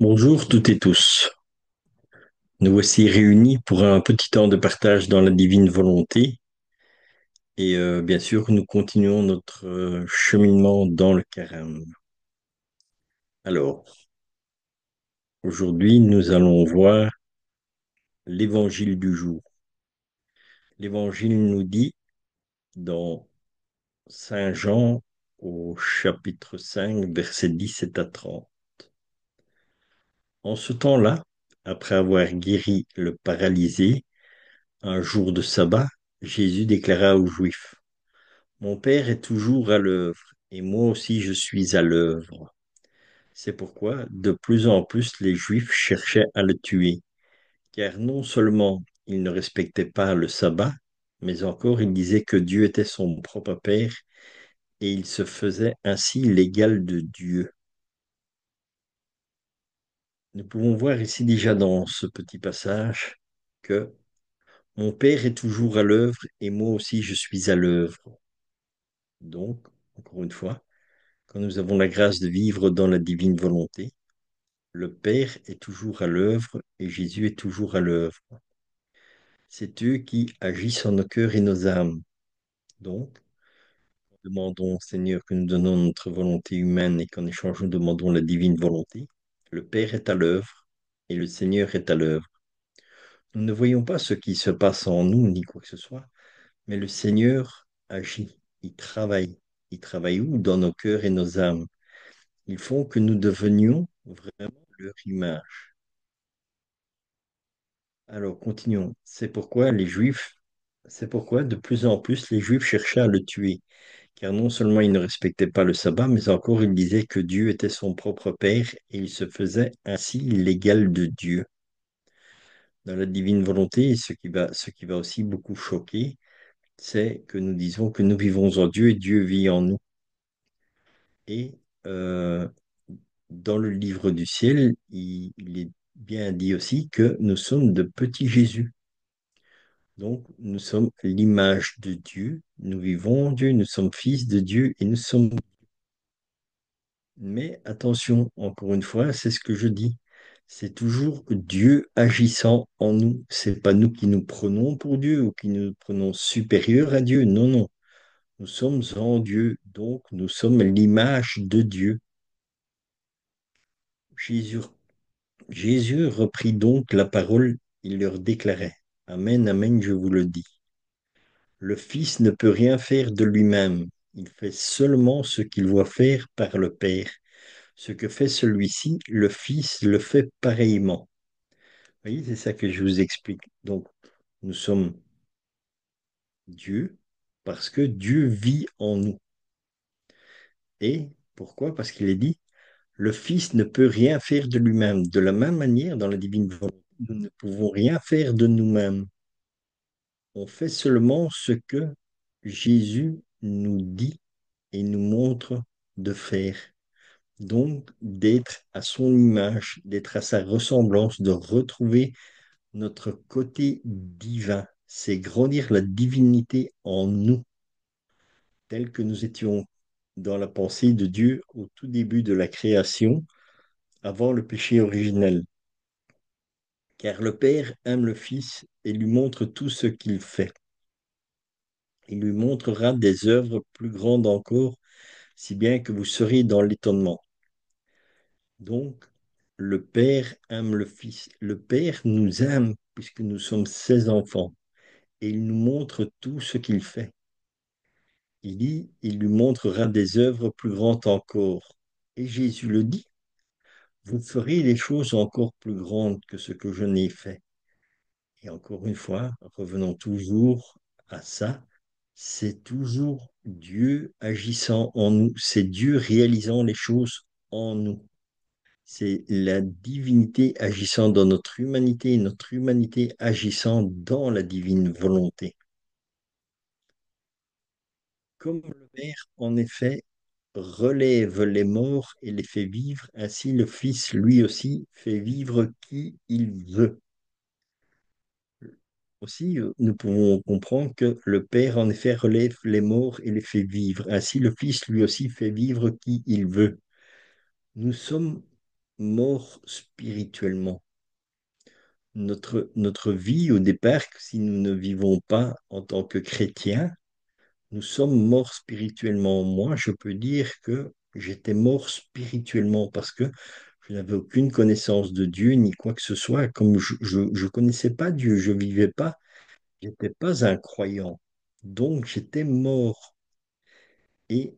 Bonjour toutes et tous. Nous voici réunis pour un petit temps de partage dans la divine volonté et bien sûr nous continuons notre cheminement dans le carême. Alors, aujourd'hui nous allons voir l'évangile du jour. L'évangile nous dit dans Saint Jean au chapitre 5 versets 17 à 30. En ce temps-là, après avoir guéri le paralysé, un jour de sabbat, Jésus déclara aux Juifs: Mon Père est toujours à l'œuvre, et moi aussi je suis à l'œuvre. C'est pourquoi de plus en plus les Juifs cherchaient à le tuer, car non seulement il ne respectait pas le sabbat, mais encore il disait que Dieu était son propre Père, et il se faisait ainsi l'égal de Dieu. Nous pouvons voir ici déjà dans ce petit passage que mon Père est toujours à l'œuvre, et moi aussi je suis à l'œuvre. Donc, encore une fois, quand nous avons la grâce de vivre dans la divine volonté, le Père est toujours à l'œuvre et Jésus est toujours à l'œuvre. C'est eux qui agissent en nos cœurs et nos âmes. Donc, demandons, Seigneur, que nous donnons notre volonté humaine et qu'en échange, nous demandons la divine volonté. Le Père est à l'œuvre et le Seigneur est à l'œuvre. Nous ne voyons pas ce qui se passe en nous ni quoi que ce soit, mais le Seigneur agit, il travaille. Il travaille où? Dans nos cœurs et nos âmes. Ils font que nous devenions vraiment leur image. Alors, continuons. C'est pourquoi de plus en plus les Juifs cherchaient à le tuer, car non seulement il ne respectait pas le sabbat, mais encore il disait que Dieu était son propre Père et il se faisait ainsi l'égal de Dieu. Dans la divine volonté, ce qui va aussi beaucoup choquer, c'est que nous disons que nous vivons en Dieu et Dieu vit en nous. Et dans le livre du ciel, il est bien dit aussi que nous sommes de petits Jésus. Donc, nous sommes l'image de Dieu, nous vivons en Dieu, nous sommes fils de Dieu et nous sommes... Mais attention, encore une fois, c'est ce que je dis. C'est toujours Dieu agissant en nous. C'est pas nous qui nous prenons pour Dieu ou qui nous prenons supérieurs à Dieu. Non, non. Nous sommes en Dieu, donc nous sommes l'image de Dieu. Jésus, Jésus reprit donc la parole, il leur déclarait: Amen, Amen, je vous le dis. Le Fils ne peut rien faire de lui-même. Il fait seulement ce qu'il voit faire par le Père. Ce que fait celui-ci, le Fils le fait pareillement. Vous voyez, c'est ça que je vous explique. Donc, nous sommes Dieu parce que Dieu vit en nous. Et pourquoi? Parce qu'il est dit, le Fils ne peut rien faire de lui-même. De la même manière, dans la divine volonté, nous ne pouvons rien faire de nous-mêmes. On fait seulement ce que Jésus nous dit et nous montre de faire. Donc, d'être à son image, d'être à sa ressemblance, de retrouver notre côté divin. C'est grandir la divinité en nous, tel que nous étions dans la pensée de Dieu au tout début de la création, avant le péché originel. Car le Père aime le Fils et lui montre tout ce qu'il fait. Il lui montrera des œuvres plus grandes encore, si bien que vous serez dans l'étonnement. Donc, le Père aime le Fils. Le Père nous aime puisque nous sommes ses enfants et il nous montre tout ce qu'il fait. Il dit, il lui montrera des œuvres plus grandes encore. Et Jésus le dit, vous ferez des choses encore plus grandes que ce que je n'ai fait. Et encore une fois, revenons toujours à ça. C'est toujours Dieu agissant en nous. C'est Dieu réalisant les choses en nous. C'est la divinité agissant dans notre humanité et notre humanité agissant dans la divine volonté. Comme le Père, en effet, relève les morts et les fait vivre, ainsi le Fils, lui aussi, fait vivre qui il veut. Aussi, nous pouvons comprendre que le Père, en effet, relève les morts et les fait vivre. Ainsi, le Fils, lui aussi, fait vivre qui il veut. Nous sommes morts spirituellement. Notre vie, au départ, si nous ne vivons pas en tant que chrétiens, nous sommes morts spirituellement. Moi, je peux dire que j'étais mort spirituellement parce que je n'avais aucune connaissance de Dieu ni quoi que ce soit. Comme je connaissais pas Dieu, je vivais pas, j'étais pas un croyant. Donc, j'étais mort. Et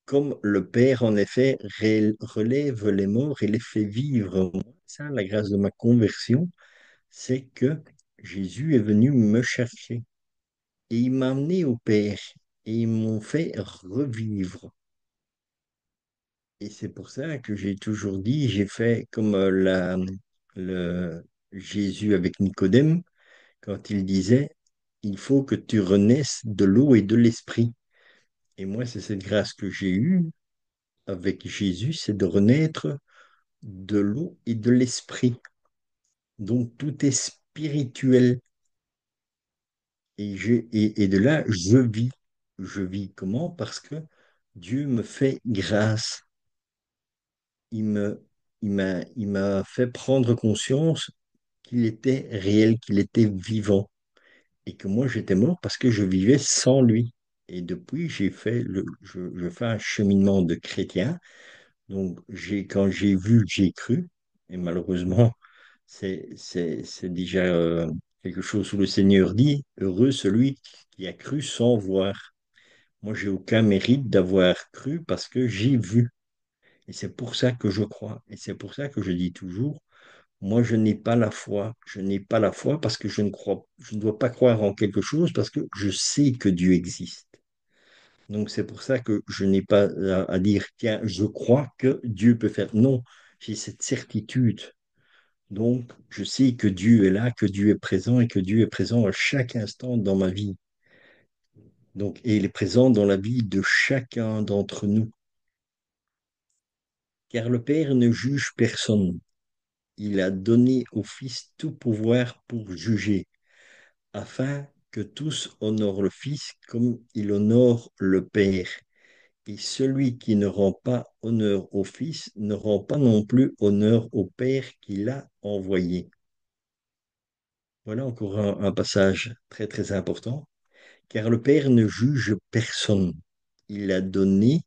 comme le Père, en effet, relève les morts et les fait vivre. Ça, la grâce de ma conversion, c'est que Jésus est venu me chercher et il m'a amené au Père et ils m'ont fait revivre. Et c'est pour ça que j'ai toujours dit, j'ai fait comme le Jésus avec Nicodème, quand il disait, il faut que tu renaisses de l'eau et de l'esprit. Et moi, c'est cette grâce que j'ai eue avec Jésus, c'est de renaître de l'eau et de l'esprit. Donc tout est spirituel. Et de là, je vis. Je vis comment? Parce que Dieu me fait grâce. Il me, il m'a fait prendre conscience qu'il était réel, qu'il était vivant. Et que moi, j'étais mort parce que je vivais sans lui. Et depuis, je fais un cheminement de chrétien. Donc, quand j'ai vu, j'ai cru. Et malheureusement, c'est déjà quelque chose où le Seigneur dit, heureux celui qui a cru sans voir. Moi, j'ai aucun mérite d'avoir cru parce que j'ai vu. Et c'est pour ça que je crois. Et c'est pour ça que je dis toujours, moi, je n'ai pas la foi. Je n'ai pas la foi parce que je ne dois pas croire en quelque chose parce que je sais que Dieu existe. Donc, c'est pour ça que je n'ai pas à dire, tiens, je crois que Dieu peut faire. Non, j'ai cette certitude. Donc, je sais que Dieu est là, que Dieu est présent et que Dieu est présent à chaque instant dans ma vie. Donc, et il est présent dans la vie de chacun d'entre nous. Car le Père ne juge personne. Il a donné au Fils tout pouvoir pour juger, afin que tous honorent le Fils comme il honore le Père. Et celui qui ne rend pas honneur au Fils ne rend pas non plus honneur au Père qui l'a envoyé. Voilà encore un passage très très important. Car le Père ne juge personne. Il a donné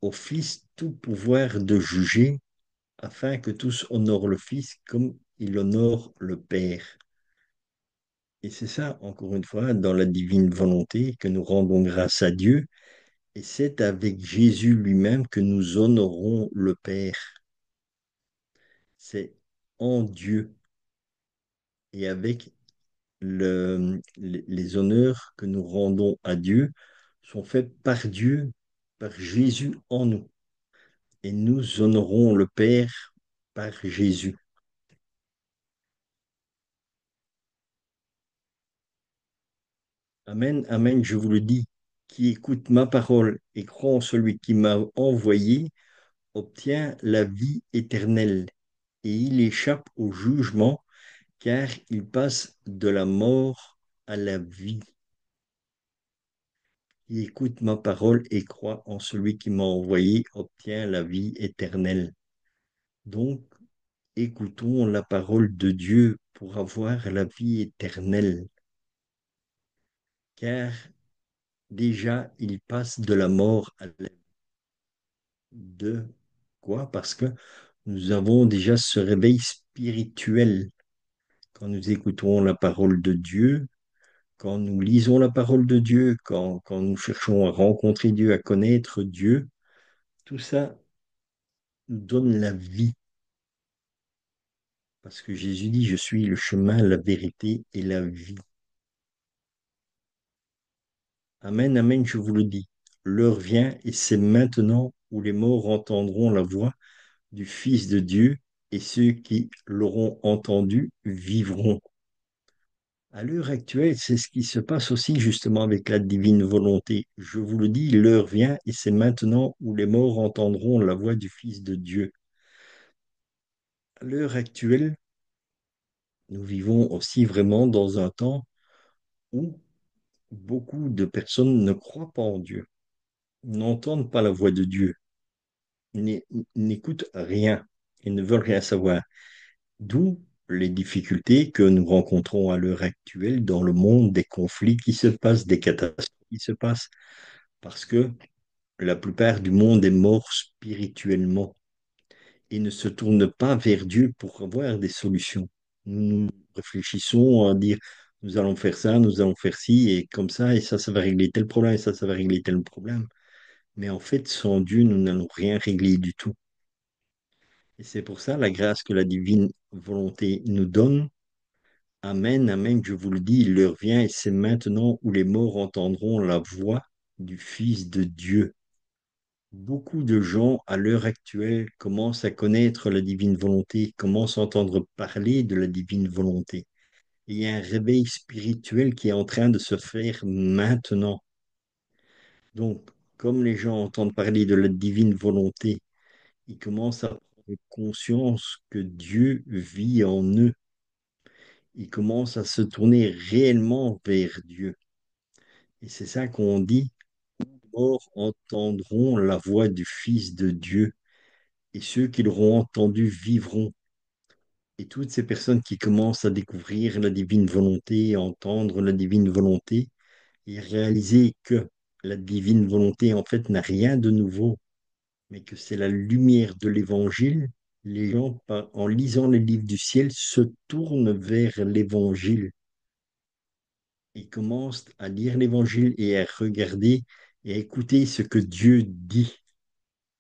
au Fils tout pouvoir de juger, afin que tous honorent le Fils comme il honore le Père. Et c'est ça, encore une fois, dans la divine volonté, que nous rendons grâce à Dieu. Et c'est avec Jésus lui-même que nous honorons le Père. C'est en Dieu et avec les honneurs que nous rendons à Dieu sont faits par Dieu, par Jésus en nous. Et nous honorons le Père par Jésus. Amen, amen, je vous le dis. Qui écoute ma parole et croit en celui qui m'a envoyé obtient la vie éternelle et il échappe au jugement car il passe de la mort à la vie. Qui écoute ma parole et croit en celui qui m'a envoyé obtient la vie éternelle. Donc, écoutons la parole de Dieu pour avoir la vie éternelle, car déjà, il passe de la mort à la vie. De quoi? Parce que nous avons déjà ce réveil spirituel quand nous écoutons la parole de Dieu, quand nous lisons la parole de Dieu, quand nous cherchons à rencontrer Dieu, à connaître Dieu. Tout ça nous donne la vie. Parce que Jésus dit, je suis le chemin, la vérité et la vie. Amen, amen, je vous le dis. L'heure vient et c'est maintenant où les morts entendront la voix du Fils de Dieu et ceux qui l'auront entendu vivront. À l'heure actuelle, c'est ce qui se passe aussi justement avec la divine volonté. Je vous le dis, l'heure vient et c'est maintenant où les morts entendront la voix du Fils de Dieu. À l'heure actuelle, nous vivons aussi vraiment dans un temps où beaucoup de personnes ne croient pas en Dieu, n'entendent pas la voix de Dieu, n'écoutent rien. Ils ne veulent rien savoir. D'où les difficultés que nous rencontrons à l'heure actuelle dans le monde, des conflits qui se passent, des catastrophes qui se passent, parce que la plupart du monde est mort spirituellement et ne se tourne pas vers Dieu pour avoir des solutions. Nous réfléchissons à dire, nous allons faire ça, nous allons faire ci, et comme ça, et ça va régler tel problème, et ça va régler tel problème. Mais en fait, sans Dieu, nous n'allons rien régler du tout. Et c'est pour ça la grâce que la divine volonté nous donne. Amen, amen, je vous le dis, l'heure vient et c'est maintenant où les morts entendront la voix du Fils de Dieu. Beaucoup de gens à l'heure actuelle commencent à connaître la divine volonté, commencent à entendre parler de la divine volonté. Et il y a un réveil spirituel qui est en train de se faire maintenant. Donc, comme les gens entendent parler de la divine volonté, ils commencent à prendre conscience que Dieu vit en eux. Ils commencent à se tourner réellement vers Dieu. Et c'est ça qu'on dit, morts entendront la voix du Fils de Dieu, et ceux qui l'auront entendu vivront. Et toutes ces personnes qui commencent à découvrir la divine volonté, à entendre la divine volonté, et réaliser que la divine volonté, en fait, n'a rien de nouveau, mais que c'est la lumière de l'évangile, les gens, en lisant les livres du ciel, se tournent vers l'évangile. Ils commencent à lire l'évangile et à regarder et à écouter ce que Dieu dit.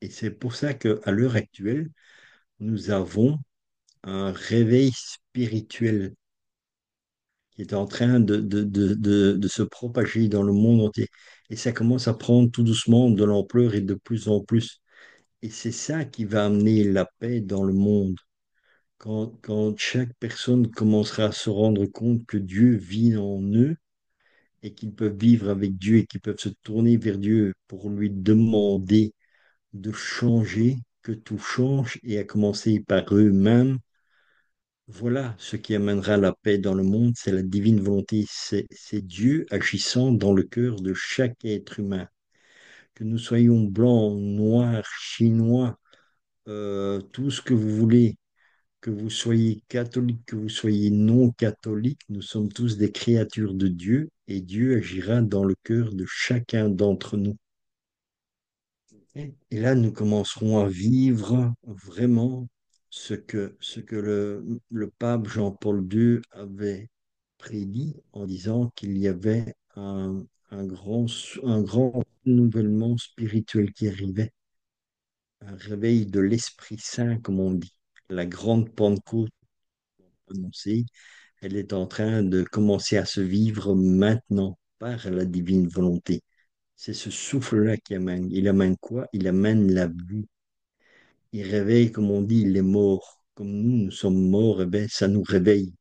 Et c'est pour ça qu'à l'heure actuelle, nous avons un réveil spirituel qui est en train de se propager dans le monde entier. Et ça commence à prendre tout doucement de l'ampleur et de plus en plus. Et c'est ça qui va amener la paix dans le monde. Quand chaque personne commencera à se rendre compte que Dieu vit en eux et qu'ils peuvent vivre avec Dieu et qu'ils peuvent se tourner vers Dieu pour lui demander de changer, que tout change et à commencer par eux-mêmes. Voilà ce qui amènera la paix dans le monde, c'est la divine volonté, c'est Dieu agissant dans le cœur de chaque être humain. Que nous soyons blancs, noirs, chinois, tout ce que vous voulez, que vous soyez catholique, que vous soyez non catholique, nous sommes tous des créatures de Dieu et Dieu agira dans le cœur de chacun d'entre nous. Et là, nous commencerons à vivre vraiment ce que le pape Jean-Paul II avait prédit en disant qu'il y avait un grand renouvellement spirituel qui arrivait, un réveil de l'Esprit Saint, comme on dit. La grande Pentecôte annoncée, elle est en train de commencer à se vivre maintenant par la divine volonté. C'est ce souffle-là qui amène. Il amène quoi? Il amène la vie. Il réveille, comme on dit, les morts. Comme nous sommes morts, eh ben, ça nous réveille.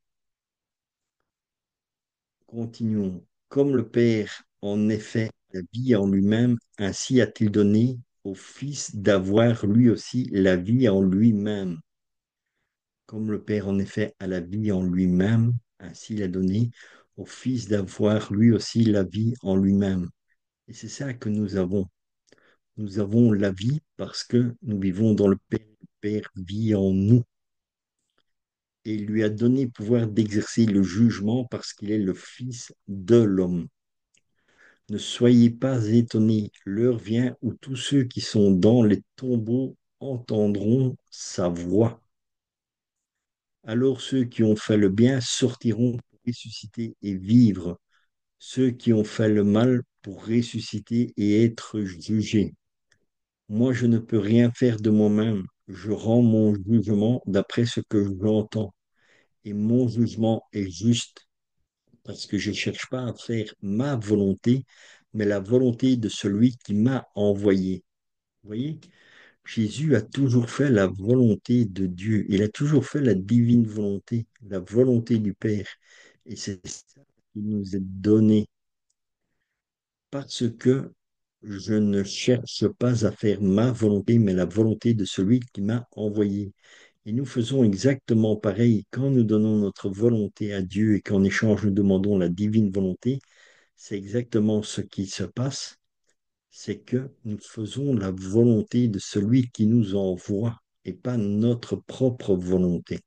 Continuons. Comme le Père, en effet, la vie en lui-même, ainsi a-t-il donné au Fils d'avoir lui aussi la vie en lui-même. Comme le Père, en effet, a la vie en lui-même, ainsi il a donné au Fils d'avoir lui aussi la vie en lui-même. Et c'est ça que nous avons. Nous avons la vie parce que nous vivons dans le Père. Le Père vit en nous. Et il lui a donné pouvoir d'exercer le jugement parce qu'il est le Fils de l'homme. Ne soyez pas étonnés, l'heure vient où tous ceux qui sont dans les tombeaux entendront sa voix. Alors ceux qui ont fait le bien sortiront pour ressusciter et vivre, ceux qui ont fait le mal pour ressusciter et être jugés. Moi, je ne peux rien faire de moi-même. Je rends mon jugement d'après ce que j'entends. Et mon jugement est juste parce que je ne cherche pas à faire ma volonté, mais la volonté de celui qui m'a envoyé. Vous voyez, Jésus a toujours fait la volonté de Dieu. Il a toujours fait la divine volonté, la volonté du Père. Et c'est ça qui nous est donné parce que je ne cherche pas à faire ma volonté, mais la volonté de celui qui m'a envoyé. Et nous faisons exactement pareil quand nous donnons notre volonté à Dieu et qu'en échange nous demandons la divine volonté. C'est exactement ce qui se passe, c'est que nous faisons la volonté de celui qui nous envoie. et pas notre propre volonté.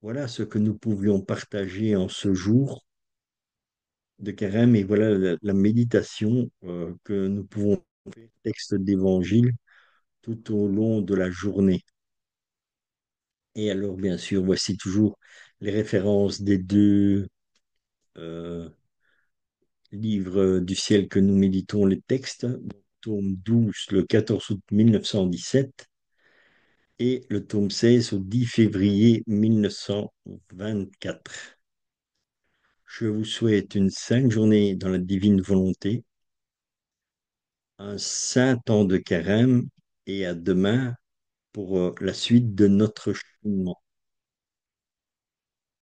Voilà ce que nous pouvions partager en ce jour de carême et voilà la méditation que nous pouvons faire, texte d'évangile, tout au long de la journée. Et alors, bien sûr, voici toujours les références des deux euh, livres du ciel que nous méditons, les textes. Tome 12, le 14 août 1917 et le tome 16 au 10 février 1924. Je vous souhaite une sainte journée dans la divine volonté, un saint temps de carême et à demain pour la suite de notre cheminement.